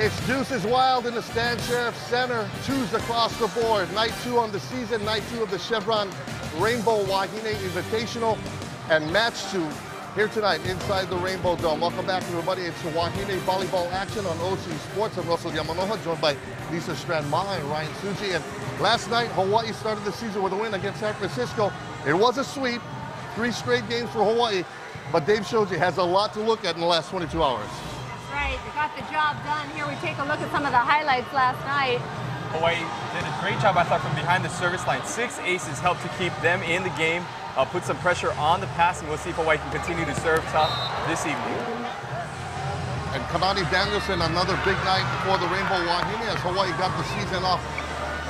It's Deuces Wild in the Stan Sheriff Center. 2s across the board. Night 2 on the season, night 2 of the Chevron Rainbow Wahine Invitational, and match 2 here tonight inside the Rainbow Dome. Welcome back, everybody. It's the Wahine volleyball action on OC Sports. I'm Russell Yamanoha, joined by Lisa Strand-Maha and Ryan Suji. And last night, Hawaii started the season with a win against San Francisco. It was a sweep, 3 straight games for Hawaii, but Dave Shoji has a lot to look at in the last 22 hours. Right, they got the job done. Here we take a look at some of the highlights last night. Hawaii did a great job, I thought, from behind the service line. 6 aces helped to keep them in the game, put some pressure on the passing. We'll see if Hawaii can continue to serve tough this evening. And Kanani Danielson, another big night for the Rainbow Wahine as Hawaii got the season off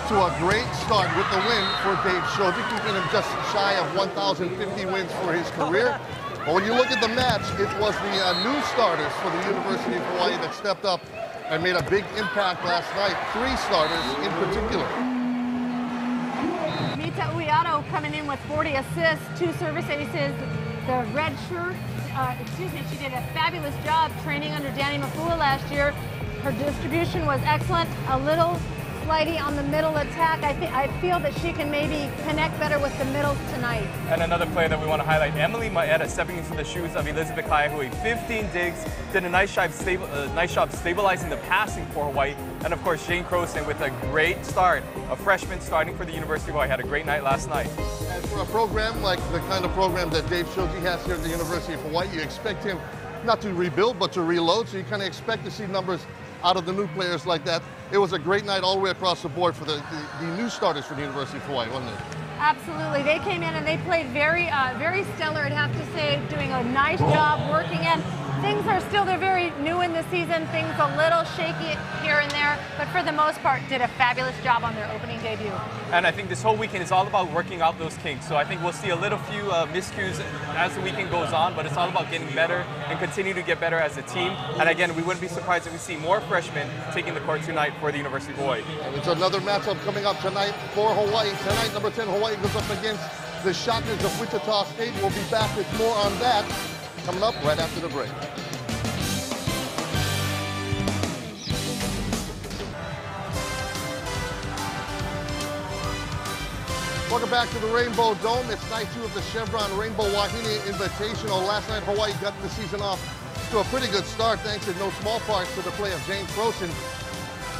to a great start with the win for Dave Shoji, keeping him just shy of 1,050 wins for his career. But when you look at the match, it was the new starters for the University of Hawaii that stepped up and made a big impact last night. 3 starters in particular. Mita Uiato coming in with 40 assists, 2 service aces. The red shirt, she did a fabulous job training under Danny Mafua last year. Her distribution was excellent, a little flighty on the middle attack. I feel that she can maybe connect better with the middles tonight. And another player that we want to highlight, Emily Maeda, stepping into the shoes of Elizabeth Kaihui. 15 digs, did a nice job stabilizing the passing for Hawaii. And of course, Jane Croson with a great start. A freshman starting for the University of Hawaii. Had a great night last night. And for a program like the kind of program that Dave Shoji has here at the University of Hawaii, you expect him not to rebuild, but to reload. So you kind of expect to see numbers out of the new players like that. It was a great night all the way across the board for the new starters for the University of Hawaii, wasn't it? Absolutely. They came in and they played very stellar, I'd have to say, doing a nice job working in. Things are still, they're very new in the season, things a little shaky here and there, but for the most part did a fabulous job on their opening debut. And I think this whole weekend is all about working out those kinks. So I think we'll see a little few miscues as the weekend goes on, but it's all about getting better and continue to get better as a team. And again, we wouldn't be surprised if we see more freshmen taking the court tonight for the University of Hawaii. And it's another matchup coming up tonight for Hawaii. Tonight, number 10 Hawaii goes up against the Shockers of Wichita State. We'll be back with more on that coming up right after the break. Welcome back to the Rainbow Dome. It's night 2 of the Chevron Rainbow Wahine Invitational. Last night, Hawaii got the season off to a pretty good start, thanks in no small part to the play of Jane Croson.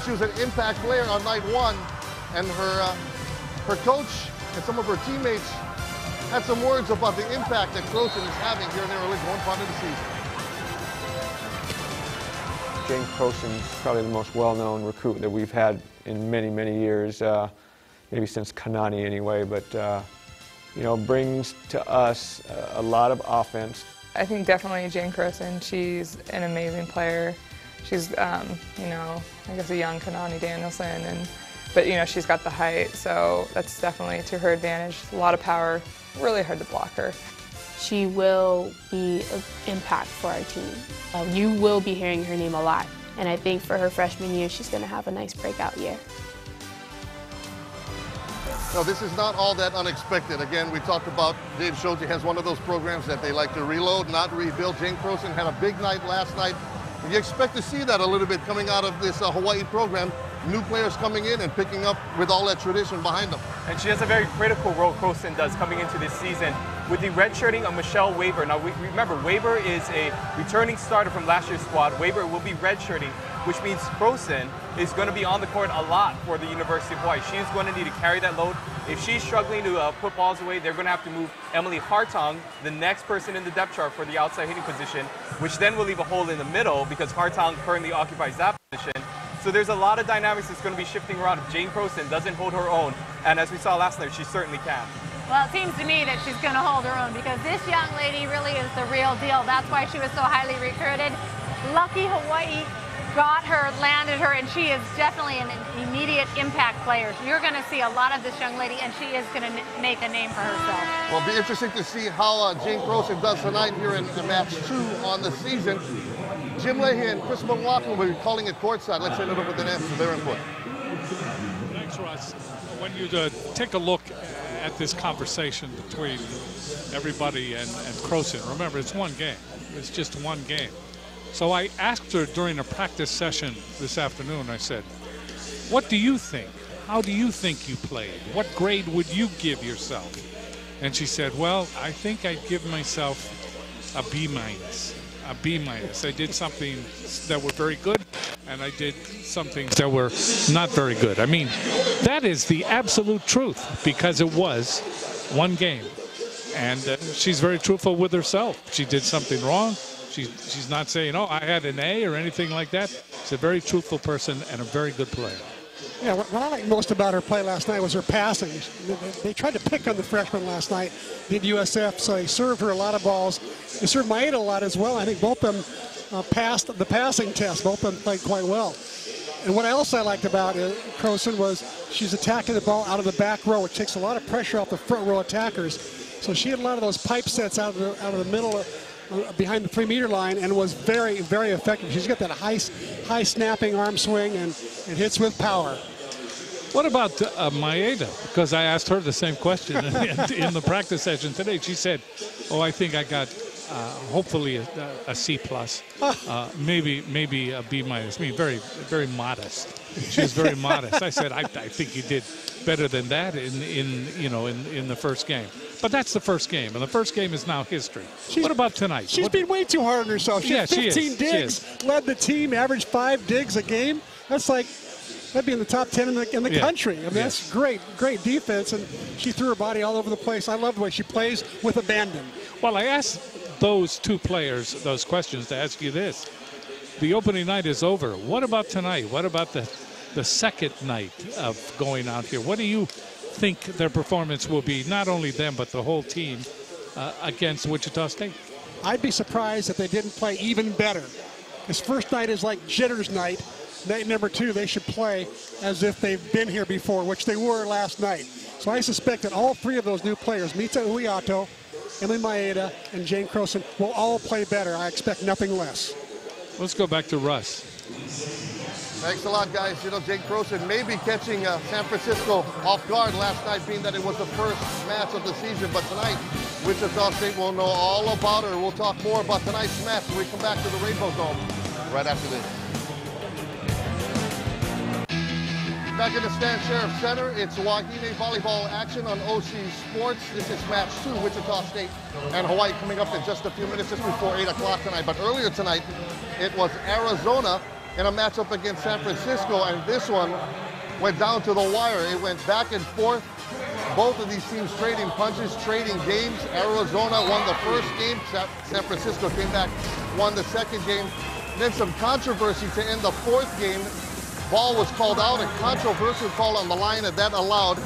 She was an impact player on night 1, and her coach and some of her teammates had some words about the impact that Croson is having here in the early going part of the season. Jane Croson is probably the most well-known recruit that we've had in many, many years. Maybe since Kanani anyway, but you know, brings to us a lot of offense. I think definitely Jane Croson. She's an amazing player. She's, you know, I guess a young Kanani Danielson, but you know, she's got the height, so that's definitely to her advantage. A lot of power, really hard to block her. She will be an impact for our team. You will be hearing her name a lot, and I think for her freshman year, she's going to have a nice breakout year. No, this is not all that unexpected. Again, we talked about Dave Shoji has one of those programs that they like to reload, not rebuild. Jane Croson had a big night last night. You expect to see that a little bit coming out of this Hawaii program. New players coming in and picking up with all that tradition behind them. And she has a very critical role, Croson does, coming into this season with the redshirting of Michelle Weber. Now, remember, Weber is a returning starter from last year's squad. Weber will be redshirting, which means Croson is going to be on the court a lot for the University of Hawaii. She's going to need to carry that load. If she's struggling to put balls away, they're going to have to move Emily Hartong, the next person in the depth chart for the outside hitting position, which then will leave a hole in the middle because Hartong currently occupies that position. So there's a lot of dynamics that's going to be shifting around if Jane Croson doesn't hold her own. And as we saw last night, she certainly can. Well, it seems to me that she's going to hold her own because this young lady really is the real deal. That's why she was so highly recruited. Lucky Hawaii got her, landed her, and she is definitely an immediate impact player. You're going to see a lot of this young lady, and she is going to make a name for herself. Well, it'll be interesting to see how Jane Croson does tonight here in match 2 on the season. Jim Leahy and Chris McLaughlin will be calling it courtside. Let's send it over to them for their input. Thanks, Russ. When you take a look at this conversation between everybody and Croson, remember, it's one game. It's just one game. So I asked her during a practice session this afternoon, I said, what do you think? How do you think you played? What grade would you give yourself? And she said, well, I think I'd give myself a B minus. A B minus. I did something that were very good, and I did some things that were not very good. I mean, that is the absolute truth, because it was one game. And she's very truthful with herself. She did something wrong. She's not saying, oh, I had an A or anything like that. She's a very truthful person and a very good player. Yeah, what I liked most about her play last night was her passing. They tried to pick on the freshman last night, did USF, so they served her a lot of balls. They served Maeda a lot as well. I think both of them passed the passing test. Both of them played quite well. And what else I liked about Croson was she's attacking the ball out of the back row, which takes a lot of pressure off the front row attackers. So she had a lot of those pipe sets out of the middle behind the 3-meter line, and was very, very effective. She's got that high snapping arm swing and hits with power. What about Maeda? Because I asked her the same question in the practice session today. She said, oh, I think I got hopefully a C plus, maybe a B minus. I mean, very, very modest. She was very modest. I said, I think you did better than that in the first game. But that's the first game, and the first game is now history. What about tonight? She's been way too hard on herself. She had 15 digs, she led the team, averaged 5 digs a game. That's like, that'd be in the top 10 in the country. I mean, that's great defense, and she threw her body all over the place. I love the way she plays with abandon. Well, I asked those two players those questions to ask you this. The opening night is over. What about tonight? What about the second night of going out here? What do you think their performance will be, not only them, but the whole team against Wichita State? I'd be surprised if they didn't play even better. This first night is like jitters night. Night number 2, they should play as if they've been here before, which they were last night. So I suspect that all 3 of those new players, Mita Uiato, Emily Maeda, and Jane Croson, will all play better. I expect nothing less. Let's go back to Russ. Thanks a lot, guys. You know, Jane Croson may be catching San Francisco off guard last night, being that it was the first match of the season. But tonight, Wichita State will know all about her. We'll talk more about tonight's match when we come back to the Rainbow Dome right after this. Back in the Stan Sheriff Center, it's Wahine volleyball action on OC Sports. This is match 2, Wichita State and Hawaii, coming up in just a few minutes, just before 8 o'clock tonight. But earlier tonight, it was Arizona in a matchup against San Francisco, and this one went down to the wire. It went back and forth. Both of these teams trading punches, trading games. Arizona won the first game. San Francisco came back, won the second game. Then some controversy to end the 4th game. Ball was called out, a controversial call on the line, and that allowed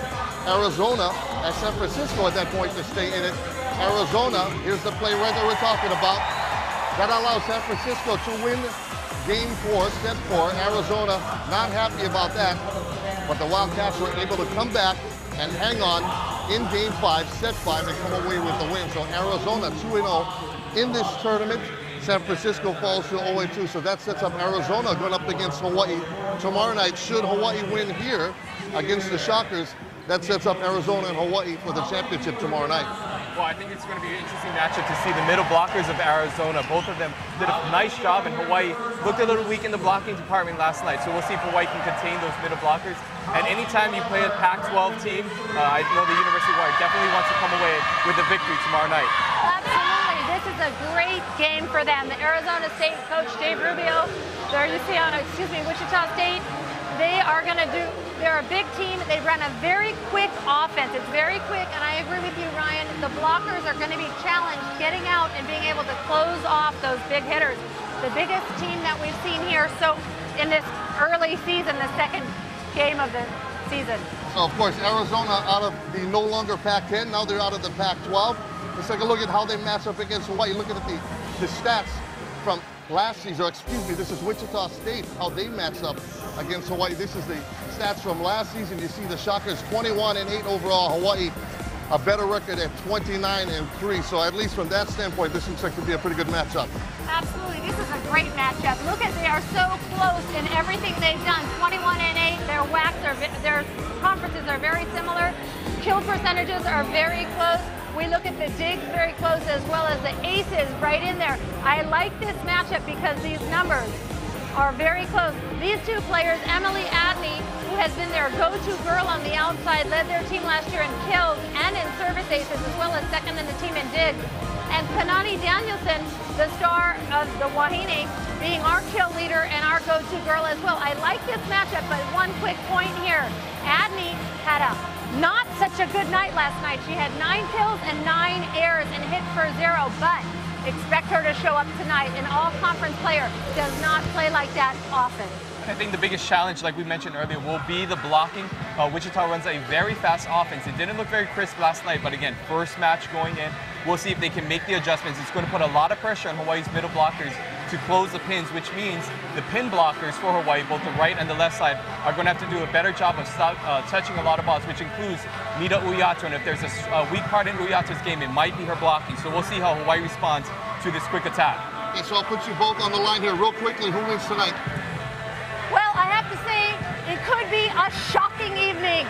Arizona and San Francisco at that point to stay in it. Arizona, here's the play right that we're talking about. That allowed San Francisco to win game 4, set 4. Arizona not happy about that, but the Wildcats were able to come back and hang on in game 5, set 5, and come away with the win. So Arizona 2-0 in this tournament. San Francisco falls to 0-2, so that sets up Arizona going up against Hawaii tomorrow night. Should Hawaii win here against the Shockers, that sets up Arizona and Hawaii for the championship tomorrow night. Well, I think it's going to be an interesting matchup to see the middle blockers of Arizona. Both of them did a nice job, and Hawaii looked a little weak in the blocking department last night. So we'll see if Hawaii can contain those middle blockers. And anytime you play a Pac-12 team, I know the University of Hawaii definitely wants to come away with a victory tomorrow night. Absolutely. This is a great game for them. The Arizona State coach, Dave Rubio, there you see on, Wichita State, they're a big team. They run a very quick offense. It's very quick, and I agree with you, Ryan. The blockers are going to be challenged getting out and being able to close off those big hitters. The biggest team that we've seen here in this early season, the second game of the season. So, of course, Arizona out of the no longer Pac-10, now they're out of the Pac-12. Let's take a look at how they match up against Hawaii. Look at the stats from last season, this is Wichita State, how they match up against Hawaii. This is the stats from last season. You see the Shockers 21-8 overall. Hawaii a better record at 29-3. So at least from that standpoint, this looks like to be a pretty good matchup. Absolutely, this is a great matchup. Look at, they are so close in everything they've done. 21-8. Their conferences are very similar. Kill percentages are very close. We look at the digs very close as well as the aces right in there. I like this matchup because these numbers are very close. These two players, Emily Adney, who has been their go-to girl on the outside, led their team last year in kills and in service aces, as well as second in the team in digs. And Kanani Danielson, the star of the Wahine, being our kill leader and our go-to girl as well. I like this matchup, but one quick point here. Adney had a not such a good night last night. She had 9 kills and 9 airs and hit for 0, but expect her to show up tonight. An all-conference player does not play like that often. I think the biggest challenge, like we mentioned earlier, will be the blocking. Wichita runs a very fast offense. It didn't look very crisp last night, but again, first match going in. We'll see if they can make the adjustments. It's going to put a lot of pressure on Hawaii's middle blockers to close the pins, which means the pin blockers for Hawaii, both the right and the left side, are going to have to do a better job of touching a lot of balls, which includes Mita Uyato. And if there's a weak part in Uyato's game, it might be her blocking. So we'll see how Hawaii responds to this quick attack. Okay, so I'll put you both on the line here real quickly. Who wins tonight? Well, I have to say, it could be a shocking evening.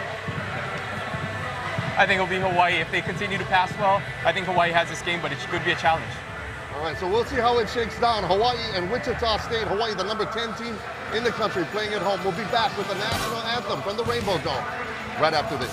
I think it'll be Hawaii. If they continue to pass well, I think Hawaii has this game, but it could be a challenge. All right, so we'll see how it shakes down. Hawaii and Wichita State. Hawaii, the number 10 team in the country, playing at home. We'll be back with the national anthem from the Rainbow Dome right after this.